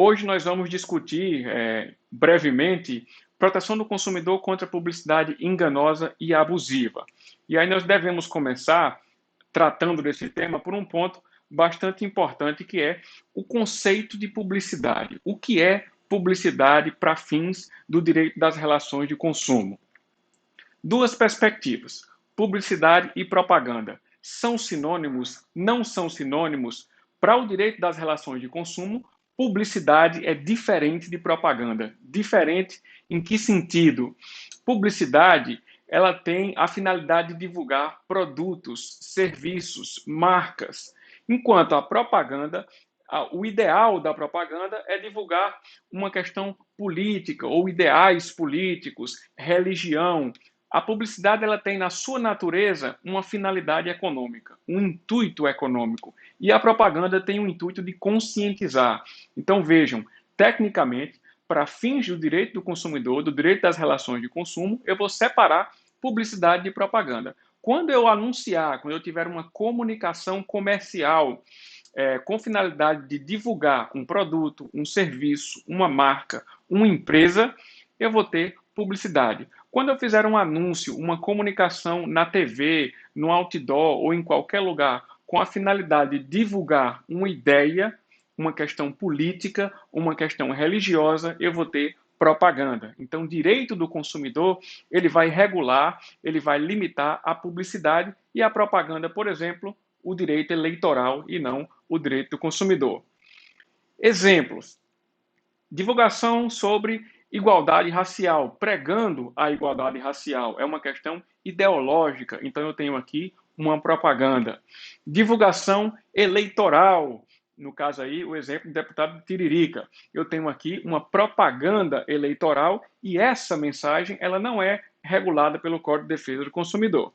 Hoje nós vamos discutir brevemente proteção do consumidor contra publicidade enganosa e abusiva. E aí nós devemos começar tratando desse tema por um ponto bastante importante, que é o conceito de publicidade. O que é publicidade para fins do direito das relações de consumo? Duas perspectivas: publicidade e propaganda. São sinônimos? Não são sinônimos? Para o direito das relações de consumo, publicidade é diferente de propaganda. Diferente em que sentido? Publicidade, ela tem a finalidade de divulgar produtos, serviços, marcas, enquanto a propaganda, o ideal da propaganda é divulgar uma questão política ou ideais políticos, religião. A publicidade, ela tem na sua natureza uma finalidade econômica, um intuito econômico. E a propaganda tem um intuito de conscientizar. Então vejam, tecnicamente, para fins do direito do consumidor, do direito das relações de consumo, eu vou separar publicidade de propaganda. Quando eu anunciar, quando eu tiver uma comunicação comercial com finalidade de divulgar um produto, um serviço, uma marca, uma empresa, eu vou ter publicidade. Quando eu fizer um anúncio, uma comunicação na TV, no outdoor ou em qualquer lugar com a finalidade de divulgar uma ideia, uma questão política, uma questão religiosa, eu vou ter propaganda. Então, o direito do consumidor, ele vai regular, ele vai limitar a publicidade e a propaganda, por exemplo, o direito eleitoral e não o direito do consumidor. Exemplos: divulgação sobre igualdade racial, pregando a igualdade racial. É uma questão ideológica, então eu tenho aqui uma propaganda. Divulgação eleitoral, no caso aí, o exemplo do deputado Tiririca. Eu tenho aqui uma propaganda eleitoral e essa mensagem ela não é regulada pelo Código de Defesa do Consumidor.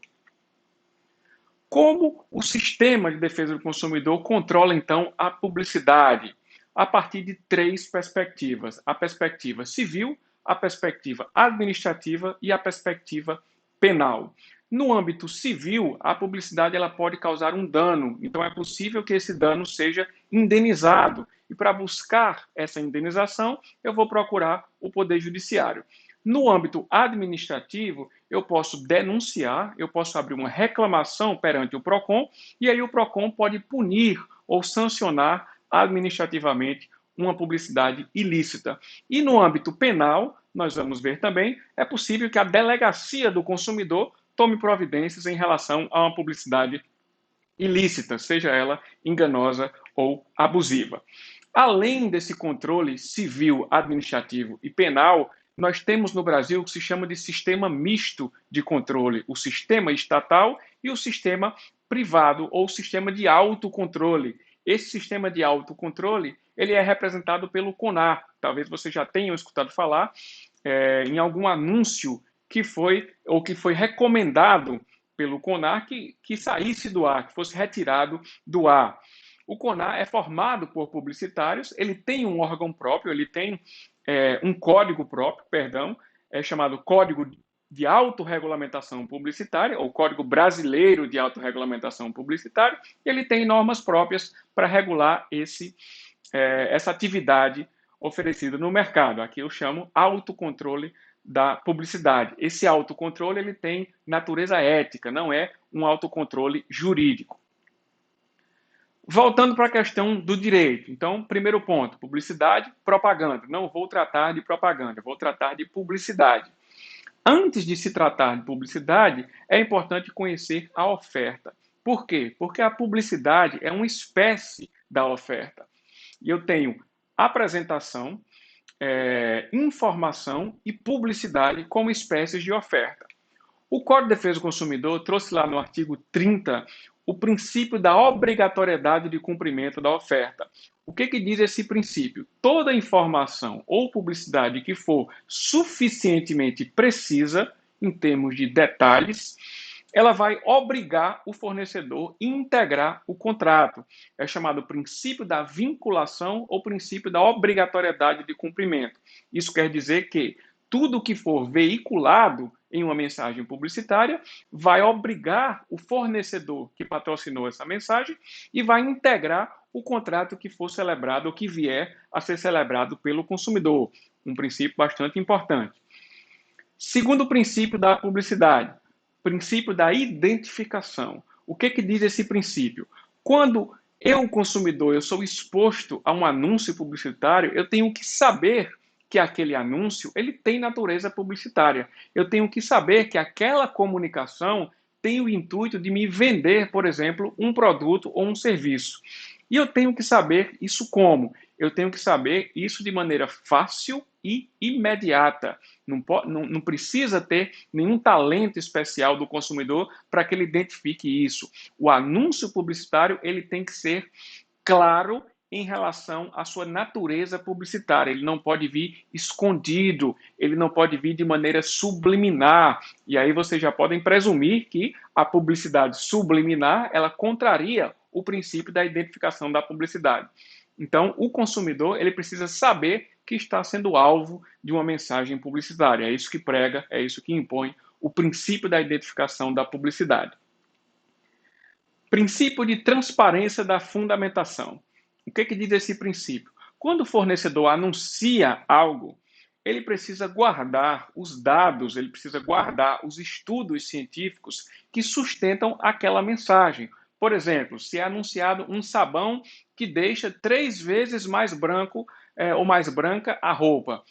Como o sistema de defesa do consumidor controla, então, a publicidade? A partir de três perspectivas: a perspectiva civil, a perspectiva administrativa e a perspectiva penal. No âmbito civil, a publicidade ela pode causar um dano, então é possível que esse dano seja indenizado. E para buscar essa indenização, eu vou procurar o Poder Judiciário. No âmbito administrativo, eu posso denunciar, eu posso abrir uma reclamação perante o PROCON, e aí o PROCON pode punir ou sancionar administrativamente uma publicidade ilícita. E no âmbito penal, nós vamos ver também, é possível que a delegacia do consumidor tome providências em relação a uma publicidade ilícita, seja ela enganosa ou abusiva. Além desse controle civil, administrativo e penal, nós temos no Brasil o que se chama de sistema misto de controle, o sistema estatal e o sistema privado, ou sistema de autocontrole. Esse sistema de autocontrole, ele é representado pelo CONAR. Talvez você já tenha escutado falar em algum anúncio que foi recomendado pelo CONAR que saísse do ar, que fosse retirado do ar. O CONAR é formado por publicitários, ele tem um órgão próprio, ele tem um código próprio, perdão, chamado Código de Autorregulamentação Publicitária, ou Código Brasileiro de Autorregulamentação Publicitária, e ele tem normas próprias para regular essa atividade oferecida no mercado. Aqui eu chamo autocontrole da publicidade. Esse autocontrole ele tem natureza ética, não é um autocontrole jurídico. Voltando para a questão do direito. Então, primeiro ponto, publicidade, propaganda. Não vou tratar de propaganda, vou tratar de publicidade. Antes de se tratar de publicidade, é importante conhecer a oferta. Por quê? Porque a publicidade é uma espécie da oferta. E eu tenho apresentação, informação e publicidade como espécies de oferta. O Código de Defesa do Consumidor trouxe lá no artigo 30 o princípio da obrigatoriedade de cumprimento da oferta. O que diz esse princípio? Toda informação ou publicidade que for suficientemente precisa, em termos de detalhes, ela vai obrigar o fornecedor a integrar o contrato. É chamado princípio da vinculação ou princípio da obrigatoriedade de cumprimento. Isso quer dizer que tudo que for veiculado em uma mensagem publicitária vai obrigar o fornecedor que patrocinou essa mensagem e vai integrar o contrato que for celebrado ou que vier a ser celebrado pelo consumidor. Um princípio bastante importante. Segundo princípio da publicidade, princípio da identificação. O que diz esse princípio? Quando eu, consumidor, eu sou exposto a um anúncio publicitário, eu tenho que saber que aquele anúncio ele tem natureza publicitária. Eu tenho que saber que aquela comunicação tem o intuito de me vender, por exemplo, um produto ou um serviço. E eu tenho que saber isso como? Eu tenho que saber isso de maneira fácil e imediata. Não precisa ter nenhum talento especial do consumidor para que ele identifique isso. O anúncio publicitário ele tem que ser claro em relação à sua natureza publicitária. Ele não pode vir escondido, ele não pode vir de maneira subliminar. E aí vocês já podem presumir que a publicidade subliminar, ela contraria o princípio da identificação da publicidade. Então, o consumidor ele precisa saber que está sendo alvo de uma mensagem publicitária. É isso que prega, é isso que impõe o princípio da identificação da publicidade. Princípio de transparência da fundamentação. O que diz esse princípio? Quando o fornecedor anuncia algo, ele precisa guardar os dados, ele precisa guardar os estudos científicos que sustentam aquela mensagem. Por exemplo, se é anunciado um sabão que deixa 3 vezes mais branco ou mais branca a roupa,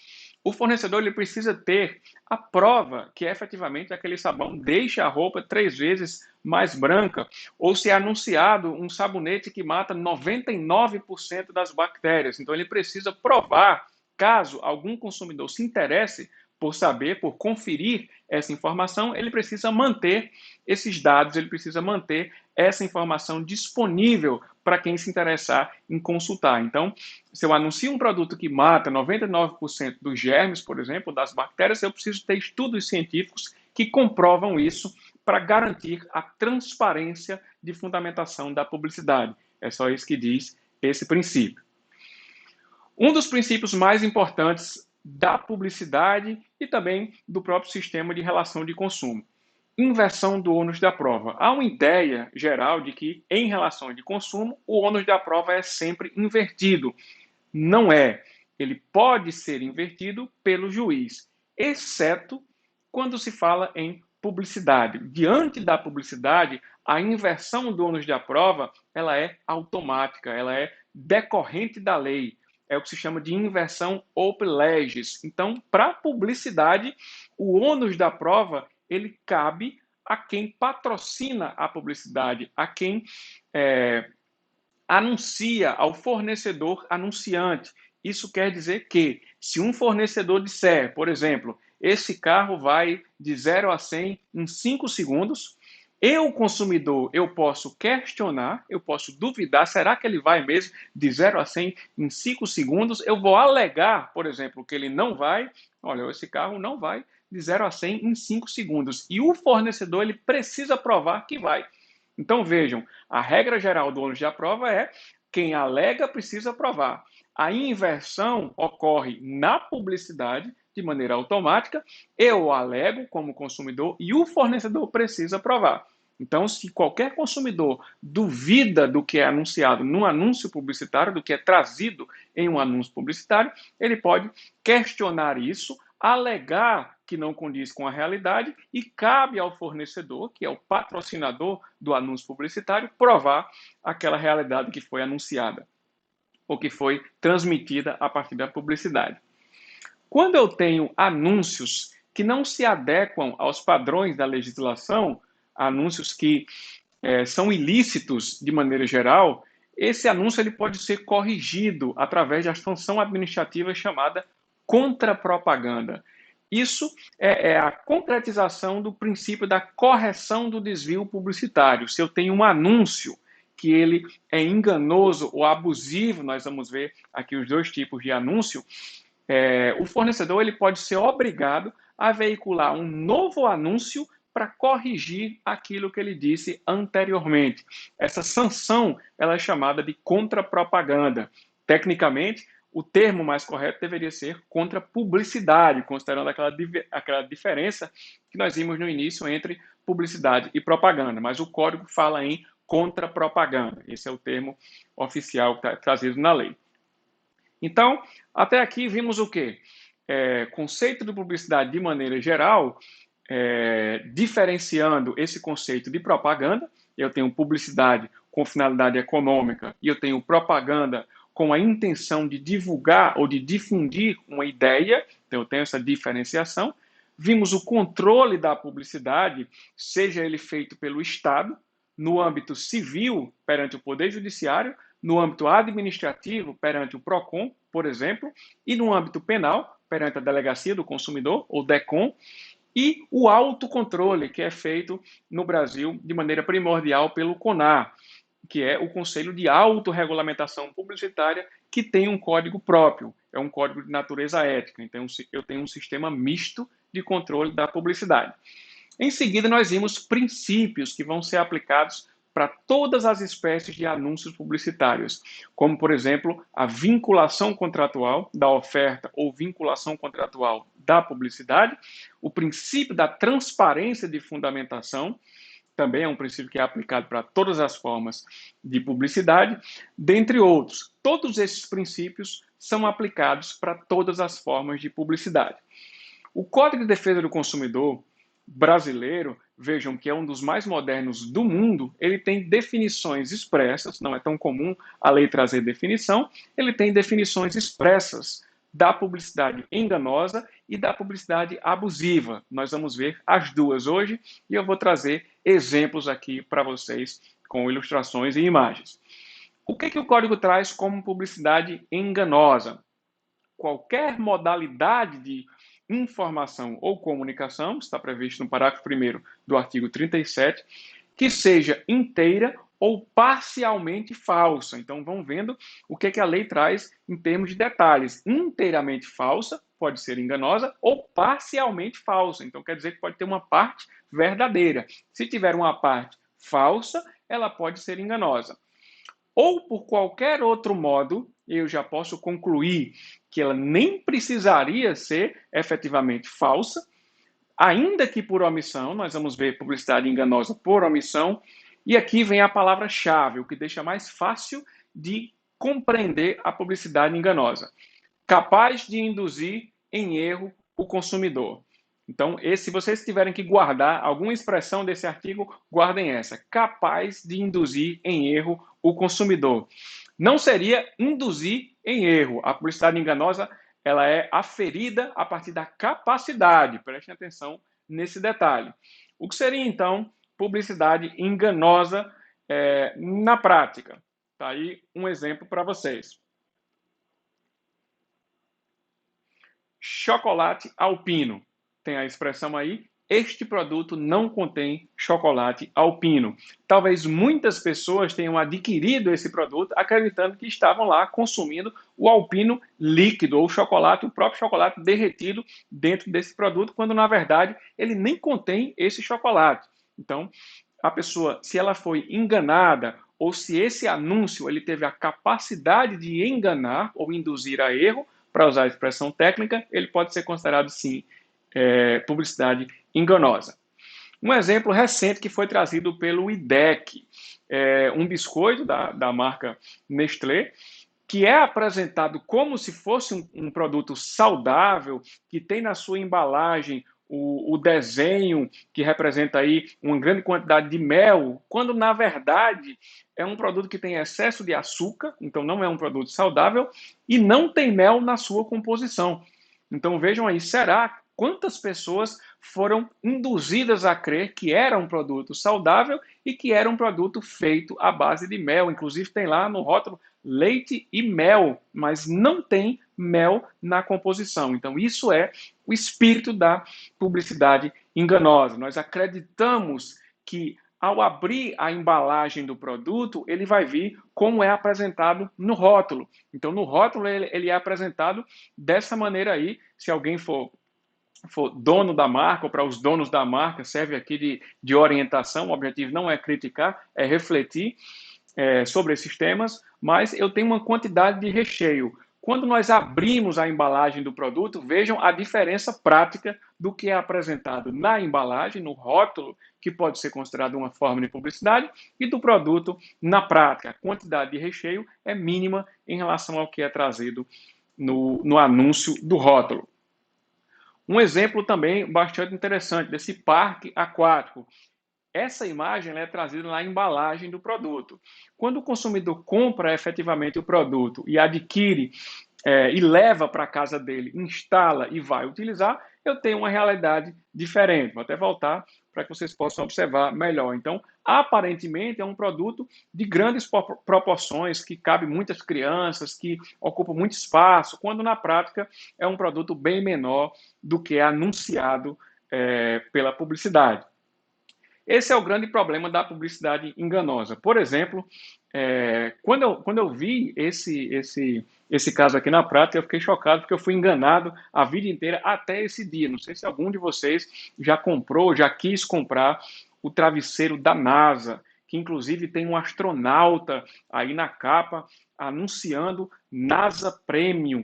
o fornecedor ele precisa ter a prova que efetivamente aquele sabão deixa a roupa 3 vezes mais branca, ou se é anunciado um sabonete que mata 99% das bactérias. Então ele precisa provar, caso algum consumidor se interesse por saber, por conferir essa informação, ele precisa manter esses dados, ele precisa manter essa informação disponível para quem se interessar em consultar. Então, se eu anuncio um produto que mata 99% dos germes, por exemplo, das bactérias, eu preciso ter estudos científicos que comprovam isso para garantir a transparência de fundamentação da publicidade. É só isso que diz esse princípio. Um dos princípios mais importantes da publicidade e também do próprio sistema de relação de consumo. Inversão do ônus da prova. Há uma ideia geral de que, em relação de consumo, o ônus da prova é sempre invertido. Não é. Ele pode ser invertido pelo juiz, exceto quando se fala em publicidade. Diante da publicidade, a inversão do ônus da prova ela é automática, ela é decorrente da lei. É o que se chama de inversão ob legis. Então, para a publicidade, o ônus da prova ele cabe a quem patrocina a publicidade, a quem anuncia, ao fornecedor anunciante. Isso quer dizer que, se um fornecedor disser, por exemplo, esse carro vai de 0 a 100 em 5 segundos, eu, consumidor, eu posso questionar, eu posso duvidar, será que ele vai mesmo de 0 a 100 em 5 segundos? Eu vou alegar, por exemplo, que ele não vai, olha, esse carro não vai de 0 a 100 em 5 segundos. E o fornecedor ele precisa provar que vai. Então vejam, a regra geral do ônus da prova é quem alega precisa provar. A inversão ocorre na publicidade de maneira automática, eu alego como consumidor e o fornecedor precisa provar. Então, se qualquer consumidor duvida do que é anunciado num anúncio publicitário, do que é trazido em um anúncio publicitário, ele pode questionar isso, alegar que não condiz com a realidade e cabe ao fornecedor, que é o patrocinador do anúncio publicitário, provar aquela realidade que foi anunciada ou que foi transmitida a partir da publicidade. Quando eu tenho anúncios que não se adequam aos padrões da legislação, anúncios que são ilícitos de maneira geral, esse anúncio ele pode ser corrigido através da sanção administrativa chamada contrapropaganda. Isso é a concretização do princípio da correção do desvio publicitário. Se eu tenho um anúncio que ele é enganoso ou abusivo, nós vamos ver aqui os dois tipos de anúncio, o fornecedor ele pode ser obrigado a veicular um novo anúncio para corrigir aquilo que ele disse anteriormente. Essa sanção ela é chamada de contrapropaganda. Tecnicamente, o termo mais correto deveria ser contrapublicidade, considerando aquela diferença que nós vimos no início entre publicidade e propaganda, mas o código fala em contra propaganda. Esse é o termo oficial que está trazido na lei. Então, até aqui vimos o quê? Conceito de publicidade de maneira geral, diferenciando esse conceito de propaganda. Eu tenho publicidade com finalidade econômica e eu tenho propaganda com a intenção de divulgar ou de difundir uma ideia. Então, eu tenho essa diferenciação. Vimos o controle da publicidade, seja ele feito pelo Estado, no âmbito civil, perante o Poder Judiciário, no âmbito administrativo, perante o PROCON, por exemplo, e no âmbito penal, perante a Delegacia do Consumidor, ou DECOM, e o autocontrole, que é feito no Brasil de maneira primordial pelo CONAR, que é o Conselho de Autorregulamentação Publicitária, que tem um código próprio, é um código de natureza ética. Então, eu tenho um sistema misto de controle da publicidade. Em seguida, nós vimos princípios que vão ser aplicados para todas as espécies de anúncios publicitários, como, por exemplo, a vinculação contratual da oferta ou vinculação contratual da publicidade, o princípio da transparência de fundamentação, também é um princípio que é aplicado para todas as formas de publicidade, dentre outros. Todos esses princípios são aplicados para todas as formas de publicidade. O Código de Defesa do Consumidor brasileiro, vejam que é um dos mais modernos do mundo, ele tem definições expressas, não é tão comum a lei trazer definição, ele tem definições expressas da publicidade enganosa e da publicidade abusiva. Nós vamos ver as duas hoje e eu vou trazer exemplos aqui para vocês com ilustrações e imagens. O que o código traz como publicidade enganosa? Qualquer modalidade de informação ou comunicação, está previsto no parágrafo 1º do artigo 37, que seja inteira ou parcialmente falsa. Então, vão vendo o que a lei traz em termos de detalhes. Inteiramente falsa, pode ser enganosa, ou parcialmente falsa. Então, quer dizer que pode ter uma parte verdadeira. Se tiver uma parte falsa, ela pode ser enganosa. Ou por qualquer outro modo, eu já posso concluir que ela nem precisaria ser efetivamente falsa, ainda que por omissão. Nós vamos ver publicidade enganosa por omissão, e aqui vem a palavra-chave, o que deixa mais fácil de compreender a publicidade enganosa. Capaz de induzir em erro o consumidor. Então, se vocês tiverem que guardar alguma expressão desse artigo, guardem essa. Capaz de induzir em erro o consumidor. Não seria induzir em erro. A publicidade enganosa, ela é aferida a partir da capacidade. Prestem atenção nesse detalhe. O que seria, então, publicidade enganosa na prática? Está aí um exemplo para vocês. Chocolate alpino. Tem a expressão aí, este produto não contém chocolate alpino. Talvez muitas pessoas tenham adquirido esse produto acreditando que estavam lá consumindo o alpino líquido ou chocolate, o próprio chocolate derretido dentro desse produto, quando na verdade ele nem contém esse chocolate. Então, a pessoa, se ela foi enganada ou se esse anúncio ele teve a capacidade de enganar ou induzir a erro, para usar a expressão técnica, ele pode ser considerado, sim, publicidade enganosa. Um exemplo recente que foi trazido pelo IDEC, um biscoito da marca Nestlé, que é apresentado como se fosse um produto saudável, que tem na sua embalagem o desenho que representa aí uma grande quantidade de mel, quando na verdade é um produto que tem excesso de açúcar, então não é um produto saudável, e não tem mel na sua composição. Então vejam aí, quantas pessoas foram induzidas a crer que era um produto saudável e que era um produto feito à base de mel. Inclusive tem lá no rótulo leite e mel, mas não tem mel na composição. Então isso é o espírito da publicidade enganosa. Nós acreditamos que ao abrir a embalagem do produto, ele vai vir como é apresentado no rótulo. Então, no rótulo, ele é apresentado dessa maneira aí. Se alguém for dono da marca, ou para os donos da marca, serve aqui de orientação. O objetivo não é criticar, é refletir sobre esses temas, mas eu tenho uma quantidade de recheio. Quando nós abrimos a embalagem do produto, vejam a diferença prática do que é apresentado na embalagem, no rótulo, que pode ser considerado uma forma de publicidade, e do produto na prática. A quantidade de recheio é mínima em relação ao que é trazido no anúncio do rótulo. Um exemplo também bastante interessante desse parque aquático. Essa imagem é trazida na embalagem do produto. Quando o consumidor compra efetivamente o produto e adquire e leva para a casa dele, instala e vai utilizar, eu tenho uma realidade diferente. Vou até voltar para que vocês possam observar melhor. Então, aparentemente, é um produto de grandes proporções, que cabe muitas crianças, que ocupa muito espaço, quando na prática é um produto bem menor do que é anunciado pela publicidade. Esse é o grande problema da publicidade enganosa. Por exemplo, quando eu vi esse caso aqui na prática, eu fiquei chocado porque eu fui enganado a vida inteira até esse dia. Não sei se algum de vocês já comprou, já quis comprar o travesseiro da NASA, que inclusive tem um astronauta aí na capa anunciando NASA Premium.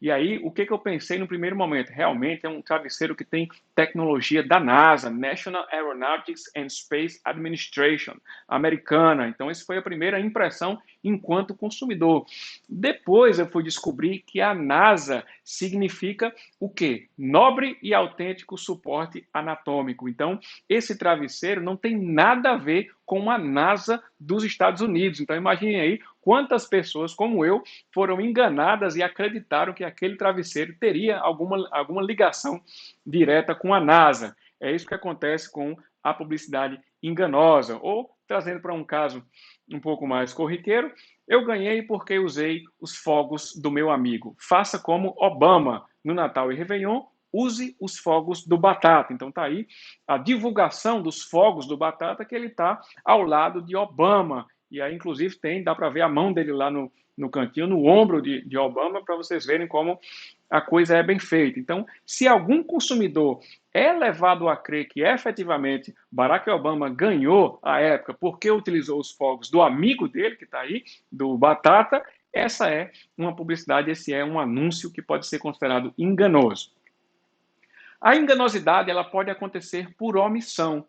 E aí, o que eu pensei no primeiro momento? Realmente é um travesseiro que tem tecnologia da NASA, National Aeronautics and Space Administration, americana. Então, essa foi a primeira impressão enquanto consumidor. Depois eu fui descobrir que a NASA significa o quê? Nobre e autêntico suporte anatômico. Então, esse travesseiro não tem nada a ver com a NASA dos Estados Unidos. Então, imagine aí quantas pessoas como eu foram enganadas e acreditaram que aquele travesseiro teria alguma ligação direta com a NASA. É isso que acontece com a publicidade enganosa. Ou, trazendo para um caso um pouco mais corriqueiro, eu ganhei porque usei os fogos do meu amigo. Faça como Obama no Natal e Réveillon, use os fogos do Batata. Então tá aí a divulgação dos fogos do Batata, que ele está ao lado de Obama. E aí, inclusive, dá para ver a mão dele lá no cantinho, no ombro de Obama, para vocês verem como a coisa é bem feita. Então, se algum consumidor é levado a crer que efetivamente Barack Obama ganhou a época porque utilizou os fogos do amigo dele, que está aí, do Batata, essa é uma publicidade, esse é um anúncio que pode ser considerado enganoso. A enganosidade ela pode acontecer por omissão.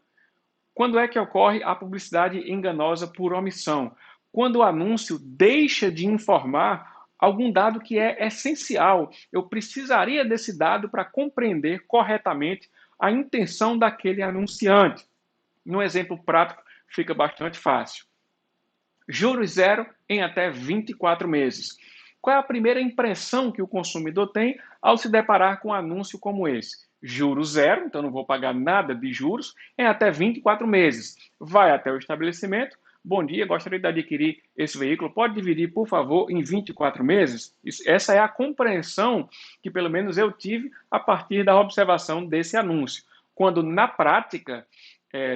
Quando é que ocorre a publicidade enganosa por omissão? Quando o anúncio deixa de informar algum dado que é essencial. Eu precisaria desse dado para compreender corretamente a intenção daquele anunciante. No exemplo prático, fica bastante fácil. Juros zero em até 24 meses. Qual é a primeira impressão que o consumidor tem ao se deparar com um anúncio como esse? Juros zero, então não vou pagar nada de juros, em até 24 meses. Vai até o estabelecimento. Bom dia, gostaria de adquirir esse veículo. Pode dividir, por favor, em 24 meses? Essa é a compreensão que, pelo menos, eu tive a partir da observação desse anúncio. Quando, na prática,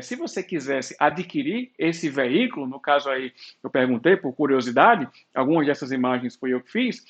se você quisesse adquirir esse veículo, no caso aí, eu perguntei por curiosidade, algumas dessas imagens foi eu que fiz,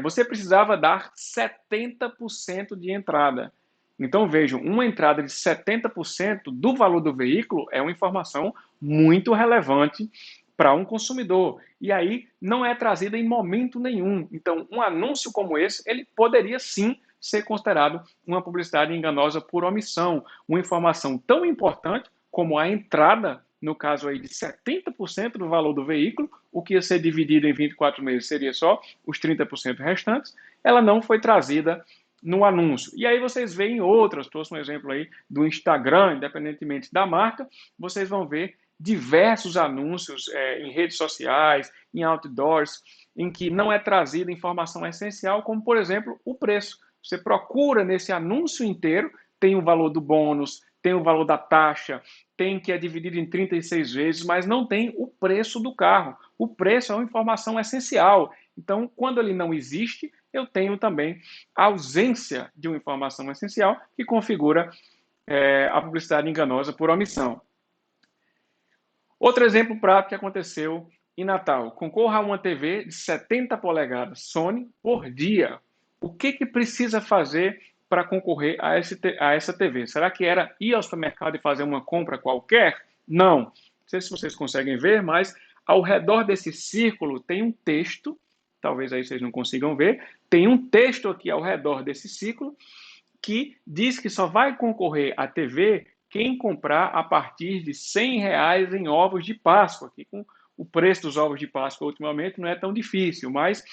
você precisava dar 70% de entrada. Então, vejam, uma entrada de 70% do valor do veículo é uma informação muito relevante para um consumidor. E aí não é trazida em momento nenhum. Então, um anúncio como esse, ele poderia sim ser considerado uma publicidade enganosa por omissão. Uma informação tão importante como a entrada, no caso aí de 70% do valor do veículo, o que ia ser dividido em 24 meses seria só os 30% restantes, ela não foi trazida no anúncio. E aí vocês veem outras, trouxe um exemplo aí do Instagram, independentemente da marca, vocês vão ver diversos anúncios em redes sociais, em outdoors, em que não é trazida informação essencial, como, por exemplo, o preço. Você procura nesse anúncio inteiro, tem o valor do bônus, tem o valor da taxa, tem que é dividido em 36 vezes, mas não tem o preço do carro. O preço é uma informação essencial. Então, quando ele não existe, eu tenho também a ausência de uma informação essencial que configura a publicidade enganosa por omissão. Outro exemplo prático que aconteceu em Natal. Concorra a uma TV de 70 polegadas Sony por dia. O que precisa fazer para concorrer a essa TV? Será que era ir ao supermercado e fazer uma compra qualquer? Não. Não sei se vocês conseguem ver, mas ao redor desse círculo tem um texto talvez aí vocês não consigam ver, tem um texto aqui ao redor desse ciclo que diz que só vai concorrer à TV quem comprar a partir de R$ 100 em ovos de Páscoa. Aqui com o preço dos ovos de Páscoa ultimamente não é tão difícil, mas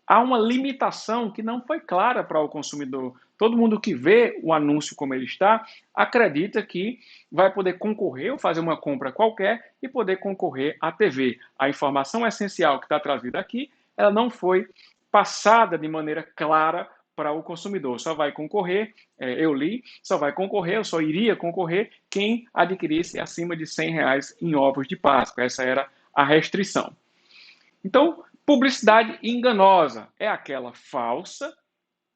há uma limitação que não foi clara para o consumidor. Todo mundo que vê o anúncio como ele está, acredita que vai poder concorrer ou fazer uma compra qualquer e poder concorrer à TV. A informação essencial que está trazida aqui, ela não foi passada de maneira clara para o consumidor. Só vai concorrer, eu li, só vai concorrer, eu só iria concorrer quem adquirisse acima de R$ 100 em ovos de Páscoa. Essa era a restrição. Então, publicidade enganosa é aquela falsa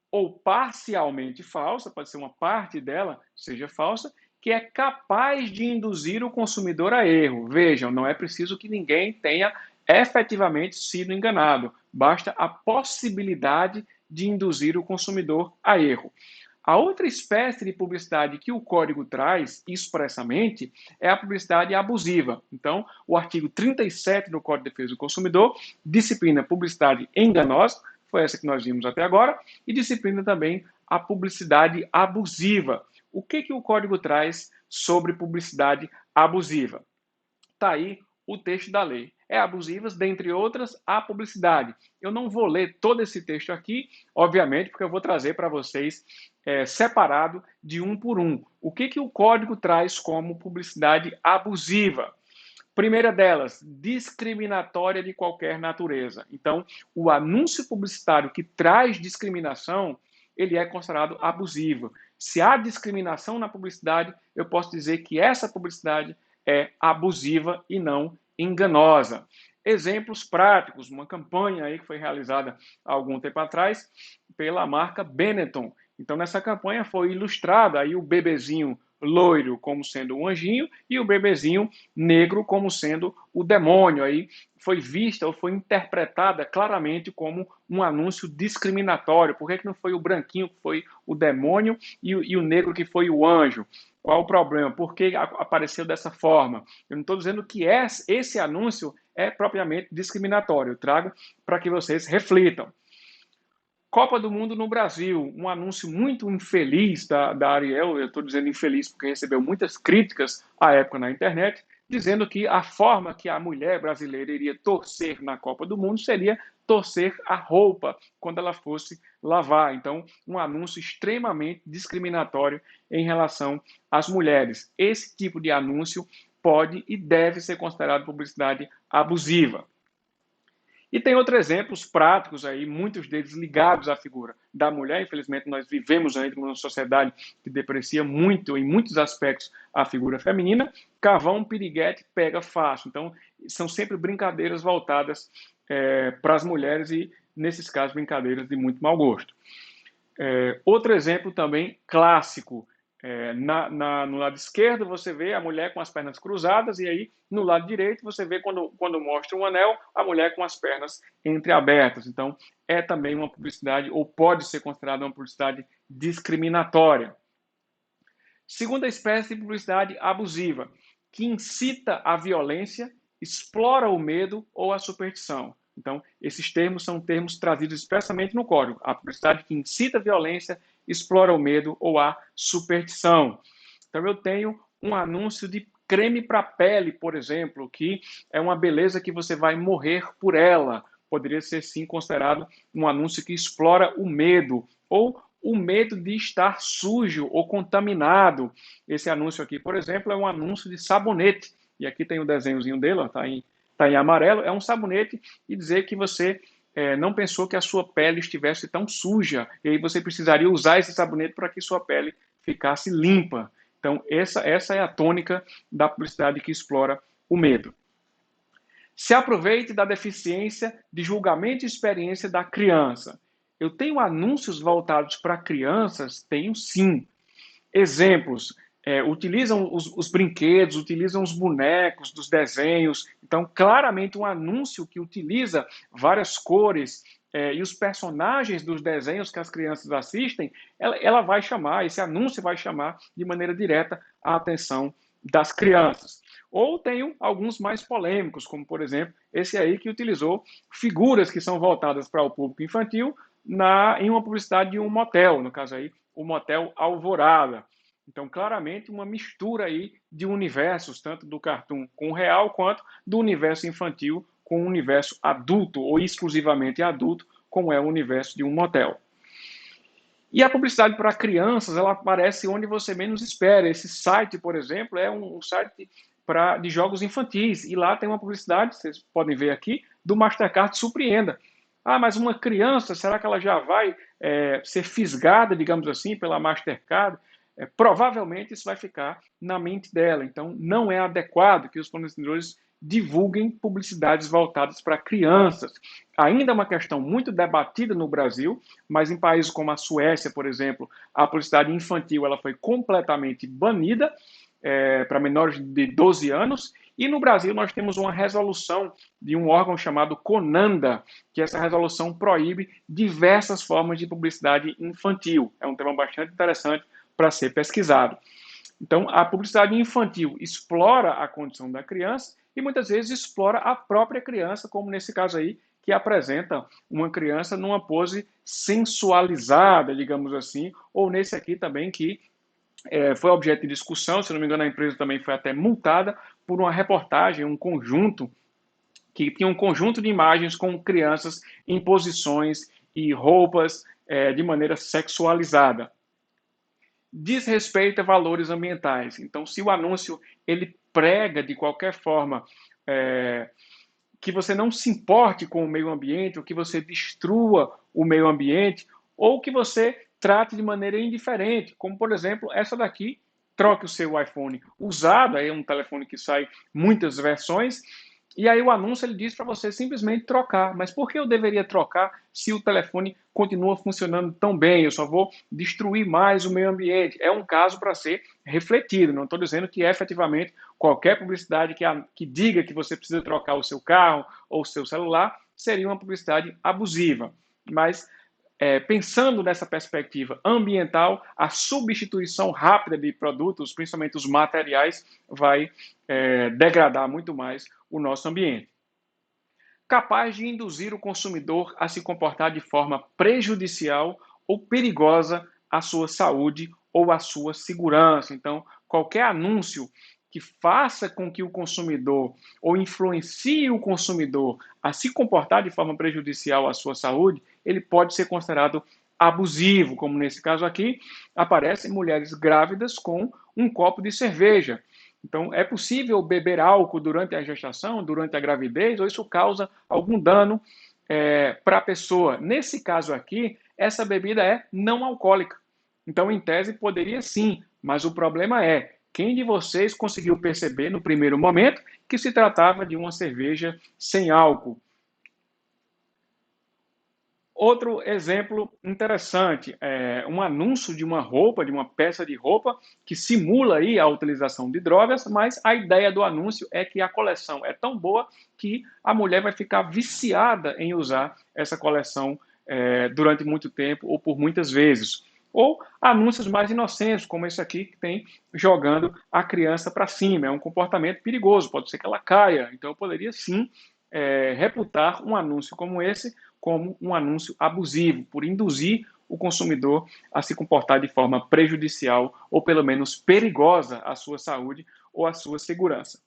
ou parcialmente falsa, pode ser uma parte dela seja falsa, que é capaz de induzir o consumidor a erro. Vejam, não é preciso que ninguém tenha efetivamente sido enganado, basta a possibilidade de induzir o consumidor a erro. A outra espécie de publicidade que o código traz expressamente é a publicidade abusiva. Então, o artigo 37 do Código de Defesa do Consumidor disciplina publicidade enganosa, foi essa que nós vimos até agora, e disciplina também a publicidade abusiva. O que o código traz sobre publicidade abusiva? Está aí o texto da lei. É abusivas, dentre outras, a publicidade. Eu não vou ler todo esse texto aqui, obviamente, porque eu vou trazer para vocês separado de um por um. O que o código traz como publicidade abusiva? Primeira delas, discriminatória de qualquer natureza. Então, o anúncio publicitário que traz discriminação, ele é considerado abusivo. Se há discriminação na publicidade, eu posso dizer que essa publicidade é abusiva e não enganosa. Exemplos práticos, uma campanha aí que foi realizada há algum tempo atrás pela marca Benetton. Então, nessa campanha foi ilustrado aí o bebezinho loiro como sendo um anjinho e o bebezinho negro como sendo o demônio. Aí foi vista ou foi interpretada claramente como um anúncio discriminatório. Por que não foi o branquinho que foi o demônio e o negro que foi o anjo? Qual o problema? Por que apareceu dessa forma? Eu não estou dizendo que esse anúncio é propriamente discriminatório. Eu trago para que vocês reflitam. Copa do Mundo no Brasil, um anúncio muito infeliz da Ariel, eu estou dizendo infeliz porque recebeu muitas críticas à época na internet, dizendo que a forma que a mulher brasileira iria torcer na Copa do Mundo seria torcer a roupa quando ela fosse lavar. Então, um anúncio extremamente discriminatório em relação às mulheres. Esse tipo de anúncio pode e deve ser considerado publicidade abusiva. E tem outros exemplos práticos aí, muitos deles ligados à figura da mulher. Infelizmente, nós vivemos ainda numa sociedade que deprecia muito, em muitos aspectos, a figura feminina. Cavão, piriguete, pega fácil. Então, são sempre brincadeiras voltadas para as mulheres e, nesses casos, brincadeiras de muito mau gosto. Outro exemplo também clássico. No lado esquerdo você vê a mulher com as pernas cruzadas e aí no lado direito você vê quando mostra um anel, a mulher com as pernas entreabertas. Então é também uma publicidade, ou pode ser considerada uma publicidade discriminatória. Segunda espécie de publicidade abusiva, que incita a violência, explora o medo ou a superstição. Então, esses termos são termos trazidos expressamente no código. A publicidade que incita a violência, explora o medo ou a superstição. Então, eu tenho um anúncio de creme para pele, por exemplo, que é uma beleza que você vai morrer por ela. Poderia ser, sim, considerado um anúncio que explora o medo ou o medo de estar sujo ou contaminado. Esse anúncio aqui, por exemplo, é um anúncio de sabonete. E aqui tem o desenhozinho dele, está em amarelo. É um sabonete e dizer que você não pensou que a sua pele estivesse tão suja. E aí você precisaria usar esse sabonete para que sua pele ficasse limpa. Então, essa é a tônica da publicidade que explora o medo. Se aproveite da deficiência de julgamento e experiência da criança. Eu tenho anúncios voltados para crianças? Tenho sim. Exemplos, utilizam os brinquedos, utilizam os bonecos dos desenhos. Então, claramente um anúncio que utiliza várias cores e os personagens dos desenhos que as crianças assistem, ela vai chamar, esse anúncio vai chamar de maneira direta a atenção das crianças. Ou tenho alguns mais polêmicos, como, por exemplo, esse aí que utilizou figuras que são voltadas para o público infantil em uma publicidade de um motel, no caso aí, o Motel Alvorada. Então, claramente, uma mistura aí de universos, tanto do cartoon com o real, quanto do universo infantil com o universo adulto, ou exclusivamente adulto, como é o universo de um motel. E a publicidade para crianças, ela aparece onde você menos espera. Esse site, por exemplo, é um site de jogos infantis. E lá tem uma publicidade, vocês podem ver aqui, do Mastercard Surpreenda. Ah, mas uma criança, será que ela já vai ser fisgada, digamos assim, pela Mastercard? Provavelmente isso vai ficar na mente dela. Então, não é adequado que os fornecedores divulguem publicidades voltadas para crianças. Ainda é uma questão muito debatida no Brasil, mas em países como a Suécia, por exemplo, a publicidade infantil ela foi completamente banida para menores de 12 anos. E no Brasil nós temos uma resolução de um órgão chamado CONANDA, que essa resolução proíbe diversas formas de publicidade infantil. É um tema bastante interessante para ser pesquisado. Então, a publicidade infantil explora a condição da criança e muitas vezes explora a própria criança, como nesse caso aí, que apresenta uma criança numa pose sensualizada, digamos assim, ou nesse aqui também que foi objeto de discussão, se não me engano a empresa também foi até multada por uma reportagem, um conjunto, que tinha um conjunto de imagens com crianças em posições e roupas de maneira sexualizada. Desrespeita valores ambientais. Então, se o anúncio ele prega de qualquer forma que você não se importe com o meio ambiente, ou que você destrua o meio ambiente, ou que você trate de maneira indiferente, como por exemplo essa daqui, troque o seu iPhone usado, aí é um telefone que sai muitas versões, e aí o anúncio ele diz para você simplesmente trocar. Mas por que eu deveria trocar se o telefone continua funcionando tão bem? Eu só vou destruir mais o meio ambiente. É um caso para ser refletido. Não estou dizendo que efetivamente qualquer publicidade que diga que você precisa trocar o seu carro ou o seu celular seria uma publicidade abusiva. Mas pensando nessa perspectiva ambiental, a substituição rápida de produtos, principalmente os materiais, vai degradar muito mais o nosso ambiente. Capaz de induzir o consumidor a se comportar de forma prejudicial ou perigosa à sua saúde ou à sua segurança. Então, qualquer anúncio que faça com que o consumidor ou influencie o consumidor a se comportar de forma prejudicial à sua saúde, ele pode ser considerado abusivo, como nesse caso aqui, aparecem mulheres grávidas com um copo de cerveja. Então, é possível beber álcool durante a gestação, durante a gravidez, ou isso causa algum dano para a pessoa? Nesse caso aqui, essa bebida é não alcoólica. Então, em tese, poderia sim, mas o problema é quem de vocês conseguiu perceber no primeiro momento que se tratava de uma cerveja sem álcool? Outro exemplo interessante é um anúncio de uma roupa, de uma peça de roupa, que simula aí a utilização de drogas, mas a ideia do anúncio é que a coleção é tão boa que a mulher vai ficar viciada em usar essa coleção durante muito tempo ou por muitas vezes. Ou anúncios mais inocentes, como esse aqui que tem jogando a criança para cima. É um comportamento perigoso, pode ser que ela caia. Então eu poderia sim reputar um anúncio como esse como um anúncio abusivo, por induzir o consumidor a se comportar de forma prejudicial ou pelo menos perigosa à sua saúde ou à sua segurança.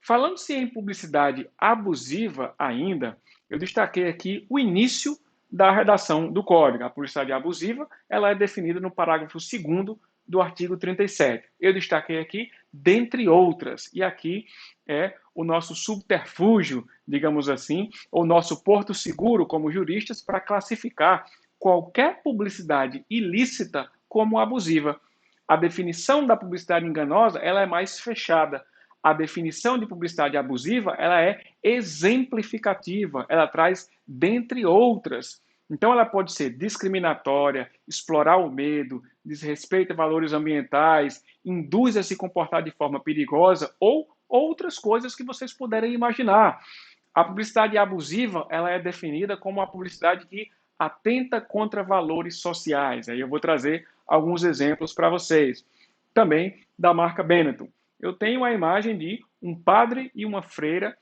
Falando-se em publicidade abusiva ainda, eu destaquei aqui o início da redação do código. A publicidade abusiva ela é definida no parágrafo 2º do artigo 37. Eu destaquei aqui, dentre outras, e aqui é o nosso subterfúgio, digamos assim, ou nosso porto seguro como juristas para classificar qualquer publicidade ilícita como abusiva. A definição da publicidade enganosa ela é mais fechada. A definição de publicidade abusiva ela é exemplificativa, ela traz dentre outras. Então ela pode ser discriminatória, explorar o medo, desrespeita valores ambientais, induz a se comportar de forma perigosa ou outras coisas que vocês puderem imaginar. A publicidade abusiva ela é definida como uma publicidade que atenta contra valores sociais. Aí eu vou trazer alguns exemplos para vocês. Também da marca Benetton. eu tenho a imagem de um padre e uma freira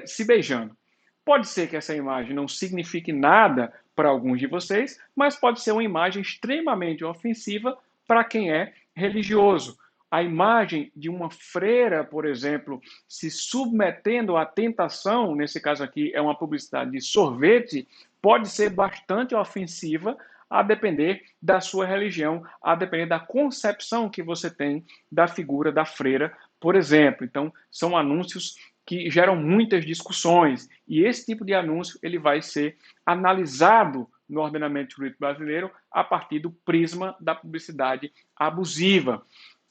se beijando. Pode ser que essa imagem não signifique nada para alguns de vocês, mas pode ser uma imagem extremamente ofensiva para quem é religioso. A imagem de uma freira, por exemplo, se submetendo à tentação, nesse caso aqui é uma publicidade de sorvete, pode ser bastante ofensiva a depender da sua religião, a depender da concepção que você tem da figura da freira, por exemplo. Então, são anúncios que geram muitas discussões, e esse tipo de anúncio ele vai ser analisado no ordenamento jurídico brasileiro a partir do prisma da publicidade abusiva.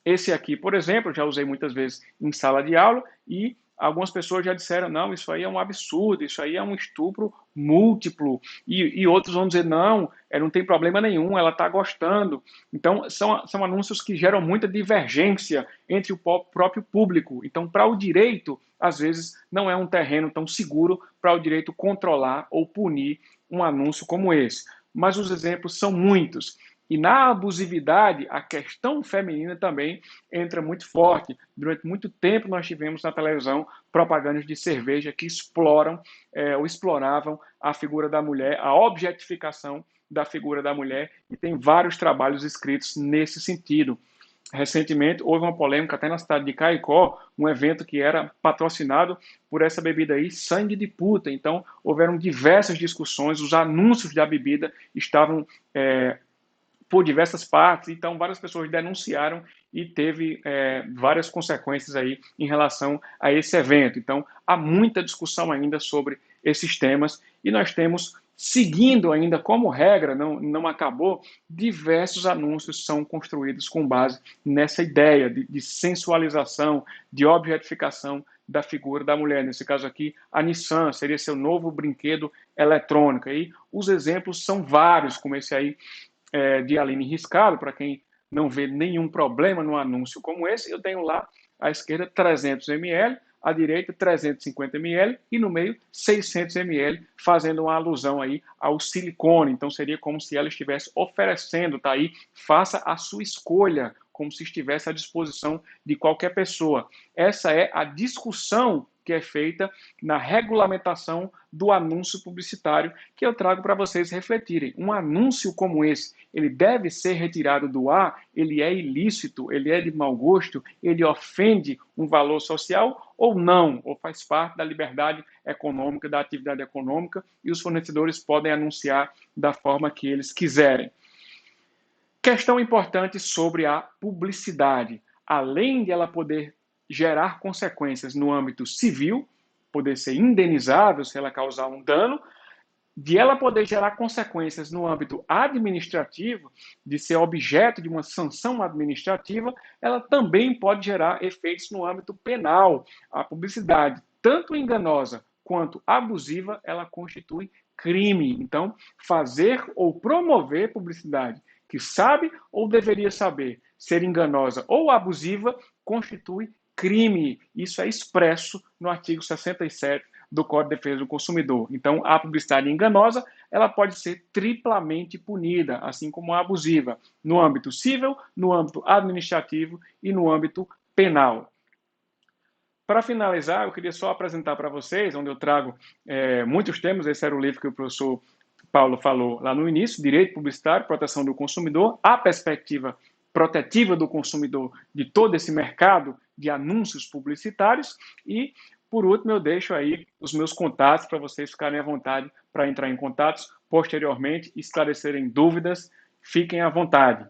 Esse aqui, por exemplo, eu já usei muitas vezes em sala de aula e algumas pessoas já disseram, não, isso aí é um absurdo, isso aí é um estupro múltiplo, e outros vão dizer, não, não tem problema nenhum, ela está gostando. Então, são anúncios que geram muita divergência entre o próprio público. Então, para o direito, às vezes, não é um terreno tão seguro para o direito controlar ou punir um anúncio como esse. Mas os exemplos são muitos. E na abusividade, a questão feminina também entra muito forte. Durante muito tempo nós tivemos na televisão propagandas de cerveja que exploram ou exploravam a figura da mulher, a objetificação da figura da mulher, e tem vários trabalhos escritos nesse sentido. Recentemente houve uma polêmica até na cidade de Caicó, um evento que era patrocinado por essa bebida aí, sangue de puta. Então houveram diversas discussões, os anúncios da bebida estavam por diversas partes, então várias pessoas denunciaram e teve várias consequências aí em relação a esse evento. Então há muita discussão ainda sobre esses temas e nós temos, seguindo ainda como regra, não acabou, diversos anúncios são construídos com base nessa ideia de sensualização, de objetificação da figura da mulher. Nesse caso aqui, a Nissan seria seu novo brinquedo eletrônico. E os exemplos são vários, como esse aí de Aline Riscado, para quem não vê nenhum problema no anúncio como esse, eu tenho lá à esquerda 300 ml, à direita 350 ml e no meio 600 ml, fazendo uma alusão aí ao silicone. Então seria como se ela estivesse oferecendo, tá aí, faça a sua escolha, como se estivesse à disposição de qualquer pessoa. Essa é a discussão que é feita na regulamentação do anúncio publicitário, que eu trago para vocês refletirem. Um anúncio como esse, ele deve ser retirado do ar, ele é ilícito, ele é de mau gosto, ele ofende um valor social ou não, ou faz parte da liberdade econômica, da atividade econômica, e os fornecedores podem anunciar da forma que eles quiserem. Questão importante sobre a publicidade. Além de ela poder gerar consequências no âmbito civil, poder ser indenizável se ela causar um dano, de ela poder gerar consequências no âmbito administrativo, de ser objeto de uma sanção administrativa, ela também pode gerar efeitos no âmbito penal. A publicidade, tanto enganosa quanto abusiva, ela constitui crime. Então, fazer ou promover publicidade que sabe ou deveria saber ser enganosa ou abusiva constitui crime. Isso é expresso no artigo 67 do Código de Defesa do Consumidor. Então, a publicidade enganosa, ela pode ser triplamente punida, assim como a abusiva, no âmbito civil, no âmbito administrativo e no âmbito penal. Para finalizar, eu queria só apresentar para vocês, onde eu trago muitos temas, esse era o livro que o professor Paulo falou lá no início, Direito Publicitário, Proteção do Consumidor, a perspectiva protetiva do consumidor de todo esse mercado de anúncios publicitários e, por último, eu deixo aí os meus contatos para vocês ficarem à vontade para entrar em contatos posteriormente, esclarecerem dúvidas, fiquem à vontade.